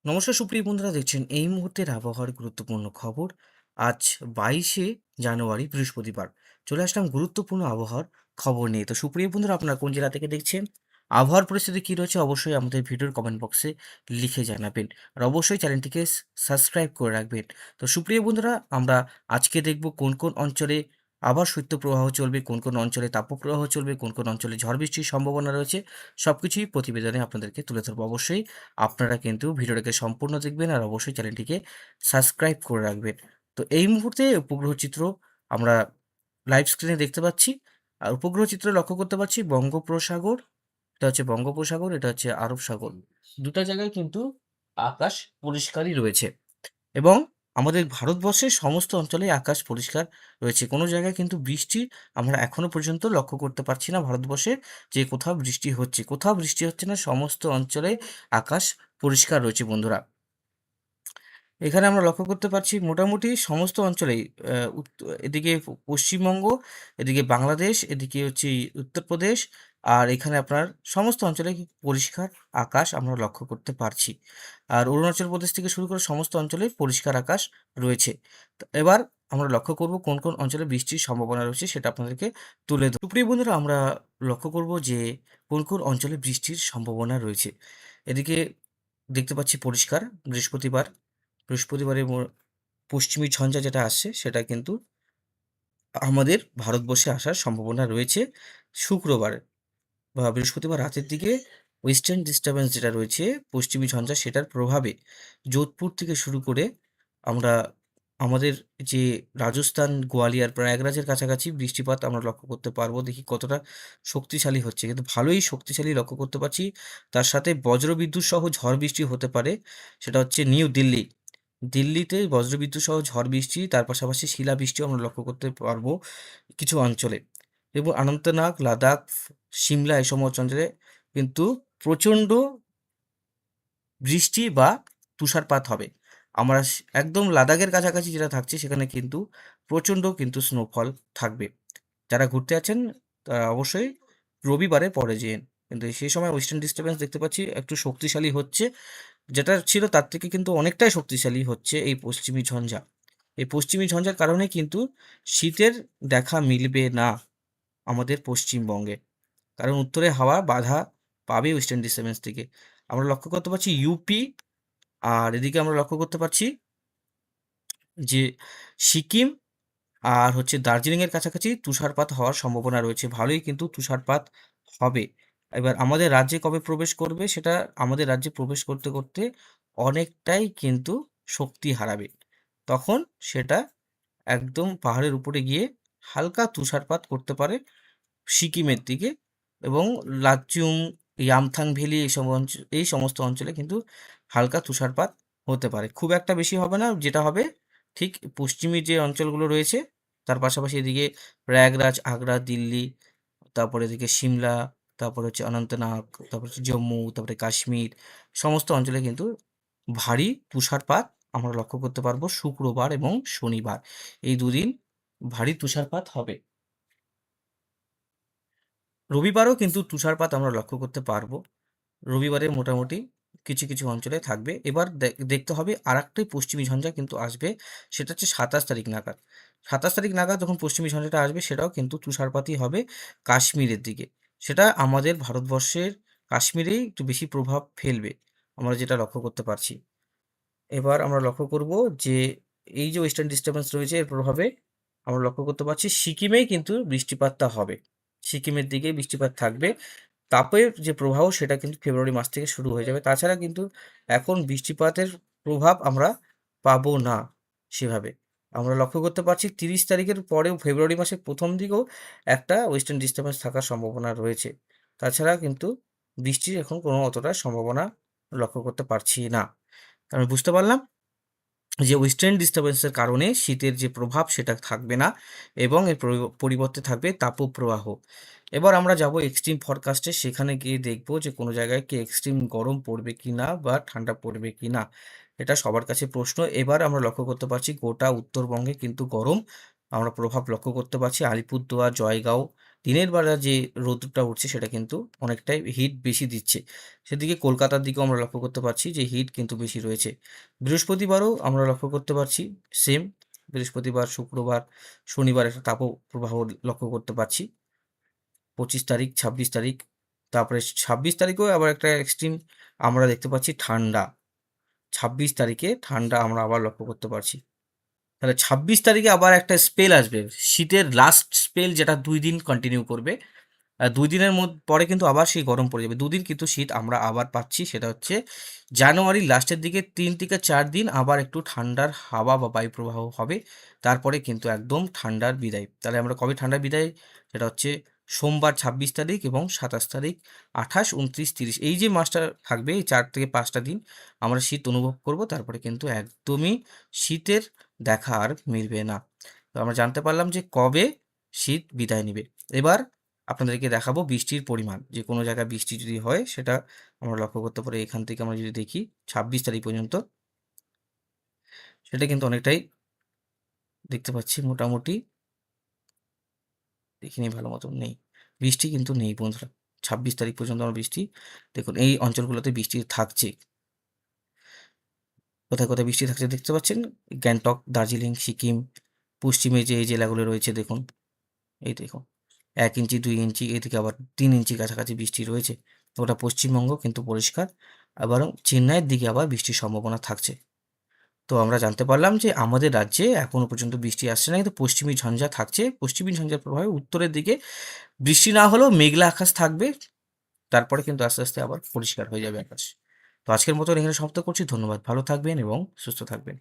নমস্কার সুপ্রিয় বন্ধুরা, দেখছেন এই মুহূর্তের আবহাওয়ার গুরুত্বপূর্ণ খবর। আজ 22শে জানুয়ারি বৃহস্পতিবার। চলে আসলাম গুরুত্বপূর্ণ আবহাওয়ার খবর নিয়ে। তো সুপ্রিয় বন্ধুরা, আপনারা কোন জেলা থেকে দেখছেন, আবহাওয়ার পরিস্থিতি কী রয়েছে, অবশ্যই আমাদের ভিডিওর কমেন্ট বক্সে লিখে জানাবেন। আর অবশ্যই চ্যানেলটিকে সাবস্ক্রাইব করে রাখবেন। তো সুপ্রিয় বন্ধুরা, আমরা আজকে দেখব কোন কোন অঞ্চলে আবার শৈত্যপ্রবাহ চলবে, কোন কোন অঞ্চলে তাপপ্রবাহ চলবে, কোন কোন অঞ্চলে ঝড় বৃষ্টির সম্ভাবনা রয়েছে। সব কিছুই প্রতিবেদনে আপনাদেরকে তুলে ধরবো। অবশ্যই আপনারা কিন্তু ভিডিওটাকে সম্পূর্ণ দেখবেন আর অবশ্যই চ্যানেলটিকে সাবস্ক্রাইব করে রাখবেন। তো এই মুহূর্তে উপগ্রহ চিত্র আমরা লাইভ স্ক্রিনে দেখতে পাচ্ছি। আর উপগ্রহ চিত্রে লক্ষ্য করতে পারছি বঙ্গোপসাগর, এটা হচ্ছে বঙ্গোপসাগর, এটা হচ্ছে আরব সাগর। দুটা জায়গায় কিন্তু আকাশ পরিষ্কারই রয়েছে এবং আমাদের ভারতবর্ষের সমস্ত অঞ্চলেই আকাশ পরিষ্কার রয়েছে। কোনো জায়গায় কিন্তু বৃষ্টি আমরা এখনো পর্যন্ত লক্ষ্য করতে পারছি না ভারতবর্ষে, যে কোথাও বৃষ্টি হচ্ছে। কোথাও বৃষ্টি হচ্ছে না, সমস্ত অঞ্চলে আকাশ পরিষ্কার রয়েছে বন্ধুরা। এখানে আমরা লক্ষ্য করতে পারছি মোটামুটি সমস্ত অঞ্চলেই এদিকে পশ্চিমবঙ্গ, এদিকে বাংলাদেশ, এদিকে হচ্ছে উত্তরপ্রদেশ, আর এখানে আপনার সমস্ত অঞ্চলে পরিষ্কার আকাশ আমরা লক্ষ্য করতে পারছি। আর অরুণাচল প্রদেশ থেকে শুরু করে সমস্ত অঞ্চলে পরিষ্কার আকাশ রয়েছে। তো এবার আমরা লক্ষ্য করব কোন কোন অঞ্চলে বৃষ্টির সম্ভাবনা রয়েছে, সেটা আপনাদেরকে তুলে ধরব। সুপ্রিয় বন্ধুরা, আমরা লক্ষ্য করব যে কোন কোন অঞ্চলে বৃষ্টির সম্ভাবনা রয়েছে। এদিকে দেখতে পাচ্ছি পরিষ্কার বৃহস্পতিবার। বৃহস্পতিবারে পশ্চিমী ঝঞ্ঝা যেটা আসছে সেটা কিন্তু আমাদের ভারতবর্ষে আসার সম্ভাবনা রয়েছে। শুক্রবার বা বৃহস্পতিবার রাতের দিকে ওয়েস্টার্ন ডিস্টার্বেন্স যেটা রয়েছে, পশ্চিমী ঝঞ্ঝা, সেটার প্রভাবে যোধপুর থেকে শুরু করে আমরা আমাদের যে রাজস্থান, গোয়ালিয়র, প্রয়াগরাজের কাছাকাছি বৃষ্টিপাত আমরা লক্ষ্য করতে পারবো। দেখি কতটা শক্তিশালী হচ্ছে, কিন্তু ভালোই শক্তিশালী লক্ষ্য করতে পারছি। তার সাথে বজ্রবিদ্যুৎ সহ ঝড় বৃষ্টি হতে পারে। সেটা হচ্ছে নিউ দিল্লি। দিল্লিতে বজ্রবিদ্যুৎ সহ ঝড় বৃষ্টি, তার পাশাপাশি শিলাবৃষ্টিও আমরা লক্ষ্য করতে পারবো কিছু অঞ্চলে। এবং অনন্তনাগ, লাদাখ, সিমলা এই সমস্ত অঞ্চলে কিন্তু প্রচণ্ড বৃষ্টি বা তুষারপাত হবে। আমরা একদম লাদাখের কাছাকাছি যেটা থাকছে সেখানে কিন্তু প্রচণ্ড কিন্তু স্নোফল থাকবে। যারা ঘুরতে আছেন তারা অবশ্যই রবিবারের পরে যেয়েন। কিন্তু সেই সময় ওয়েস্টার্ন ডিস্টার্বেন্স দেখতে পাচ্ছি একটু শক্তিশালী হচ্ছে। যেটা ছিল তার থেকে কিন্তু অনেকটাই শক্তিশালী হচ্ছে এই পশ্চিমী ঝঞ্ঝা। এই পশ্চিমী ঝঞ্ঝার কারণে কিন্তু শীতের দেখা মিলবে না আমাদের পশ্চিমবঙ্গে। কারণ উত্তরে হাওয়া বাধা পাবে ওয়েস্টার্ন ডিস্টার্বেন্স থেকে। আমরা লক্ষ্য করতে পারছি ইউপি, আর এদিকে আমরা লক্ষ্য করতে পারছি যে সিকিম আর হচ্ছে দার্জিলিংয়ের কাছাকাছি তুষারপাত হওয়ার সম্ভাবনা রয়েছে। ভালোই কিন্তু তুষারপাত হবে। এবার আমাদের রাজ্যে কবে প্রবেশ করবে, সেটা আমাদের রাজ্যে প্রবেশ করতে করতে অনেকটাই কিন্তু শক্তি হারাবে। তখন সেটা একদম পাহাড়ের উপরে গিয়ে হালকা তুষারপাত করতে পারে সিকিমের দিকে, এবং লাচুং, ইয়ামথাং ভ্যালি এই সমস্ত অঞ্চলে কিন্তু হালকা তুষারপাত হতে পারে। খুব একটা বেশি হবে না, যেটা হবে ঠিক পশ্চিমী যে অঞ্চলগুলো রয়েছে তার পাশাপাশি এদিকে প্রয়াগরাজ, আগ্রা, দিল্লি, তারপরে এদিকে সিমলা, তারপরে হচ্ছে অনন্তনাগ, তারপরে হচ্ছে জম্মু, তারপরে কাশ্মীর, সমস্ত অঞ্চলে কিন্তু ভারী তুষারপাত আমরা লক্ষ্য করতে পারবো শুক্রবার এবং শনিবার। এই দুদিন ভারী তুষারপাত হবে। রবিবারেও কিন্তু তুষারপাত আমরা লক্ষ্য করতে পারবো। রবিবারে মোটামুটি কিছু কিছু অঞ্চলে থাকবে। এবার দেখতে হবে আরেকটাই পশ্চিমী ঝঞ্ঝা কিন্তু আসবে, সেটা হচ্ছে 27 তারিখ নাগাদ। 27 তারিখ নাগাদ যখন পশ্চিমী ঝঞ্ঝাটা আসবে সেটাও কিন্তু তুষারপাতই হবে কাশ্মীরের দিকে। সেটা আমাদের ভারতবর্ষের কাশ্মীরেই একটু বেশি প্রভাব ফেলবে, আমরা যেটা লক্ষ্য করতে পারছি। এবার আমরা লক্ষ্য করব যে এই যে ওয়েস্টার্ন ডিস্টার্বেন্স রয়েছে এর প্রভাবে আমরা লক্ষ্য করতে পারছি সিকিমেই কিন্তু বৃষ্টিপাতটা হবে। সিকিমের দিকে বৃষ্টিপাত থাকবে। তাপের যে প্রবাহ সেটা কিন্তু ফেব্রুয়ারি মাস থেকে শুরু হয়ে যাবে। তাছাড়া কিন্তু এখন বৃষ্টিপাতের প্রভাব আমরা পাবো না সেভাবে। আমরা লক্ষ্য করতে পারছি 30 তারিখের পরেও ফেব্রুয়ারি মাসের প্রথম দিকেও একটা ওয়েস্টার্ন ডিস্টার্বেন্স থাকার সম্ভাবনা রয়েছে। তাছাড়া কিন্তু বৃষ্টির এখন কোনো অতটা সম্ভাবনা লক্ষ্য করতে পারছি না। আমি বুঝতে পারলাম যে ওয়েস্টার্ন ডিস্টার্বেন্সের কারণে শীতের যে প্রভাব সেটা থাকবে না এবং এর পরিবর্তে থাকবে তাপপ্রবাহ। এবার আমরা যাব এক্সট্রিম ফরকাস্টে, সেখানে গিয়ে দেখব যে কোনো জায়গায় কি এক্সট্রিম গরম পড়বে কিনা বা ঠান্ডা পড়বে কিনা, এটা সবার কাছে প্রশ্ন। এবার আমরা লক্ষ্য করতে পারছি গোটা উত্তরবঙ্গে কিন্তু গরম আমরা প্রভাব লক্ষ্য করতে পারছি। আলিপুরদুয়ার, জয়গাঁও, দিনের বেলা যে রোদটা উঠছে সেটা কিন্তু অনেকটাই হিট বেশি দিচ্ছে। সেদিকে কলকাতার দিকেও আমরা লক্ষ্য করতে পারছি যে হিট কিন্তু বেশি রয়েছে। বৃহস্পতিবারও আমরা লক্ষ্য করতে পারছি সেম। বৃহস্পতিবার, শুক্রবার, শনিবার একটা তাপপ্রবাহ লক্ষ্য করতে পারছি। 25 তারিখ, 26 তারিখ, তারপরে 26 তারিখেও আবার একটা এক্সট্রিম আমরা দেখতে পাচ্ছি ঠান্ডা। 26 তারিখে ঠান্ডা আমরা আবার লক্ষ্য করতে পারছি। তাহলে 26 তারিখে আবার একটা স্পেল আসবে। শীতের লাস্ট স্পেল, যেটা 2 দিন কন্টিনিউ করবে। 2 দিনের পরে কিন্তু আবার সেই গরম পড়ে যাবে। 2 দিন কিন্তু শীত আমরা আবার পাচ্ছি। সেটা হচ্ছে জানুয়ারির লাস্টের দিকে 3 থেকে 4 দিন আবার একটু ঠান্ডার হাওয়া বা বায়ুপ্রবাহ হবে। তারপরে কিন্তু একদম ঠান্ডার বিদায়। তাহলে আমরা কবে ঠান্ডার বিদায়? সেটা হচ্ছে সোমবার 26 তারিখ এবং 27 তারিখ, 28, 29, 30, এই যে মাসটা থাকবে, এই 4 থেকে 5 টা দিন আমরা শীত অনুভব করব। তারপরে কিন্তু একদমই শীতের দেখা আর মিলবে না। তো আমরা জানতে পারলাম যে কবে শীত বিদায় নিবে। এবার আপনাদেরকে দেখাবো বৃষ্টির পরিমাণ। যে কোনো জায়গায় বৃষ্টি যদি হয় সেটা আমরা লক্ষ্য করতে পারি। এখান থেকে আমরা যদি দেখি 26 তারিখ পর্যন্ত, সেটা কিন্তু অনেকটাই দেখতে পাচ্ছি মোটামুটি। দেখিনি ভালো মতন, নেই। বৃষ্টি কিন্তু নেই বন্ধুরা। 26 তারিখ পর্যন্ত আমরা বৃষ্টি, দেখুন এই অঞ্চলগুলোতে বৃষ্টি থাকছে। কোথায়, কোথায় বৃষ্টি থাকছে দেখতে পাচ্ছেন? গ্যাংটক, দার্জিলিং, সিকিম, পশ্চিমে যে এই জেলাগুলো রয়েছে দেখুন, এই দেখুন 1 ইঞ্চি, 2 ইঞ্চি, এদিকে আবার 3 ইঞ্চি কাছাকাছি বৃষ্টি রয়েছে। ওটা পশ্চিমবঙ্গ কিন্তু পরিষ্কার। বরং চেন্নাইয়ের দিকে আবার বৃষ্টির সম্ভাবনা থাকছে। তো আমরা জানতে পারলাম যে আমাদের রাজ্যে এখনো পর্যন্ত বৃষ্টি আসছে না, কিন্তু পশ্চিমী ঝঞ্ঝা থাকছে। পশ্চিমী ঝঞ্ঝার প্রভাবে উত্তরের দিকে বৃষ্টি না হলেও মেঘলা আকাশ থাকবে। তারপরে কিন্তু আস্তে, আস্তে আবার পরিষ্কার হয়ে যাবে আকাশ। তো আজকের মতন এখানে সমাপ্ত করছি। ধন্যবাদ। ভালো থাকবেন এবং সুস্থ থাকবেন।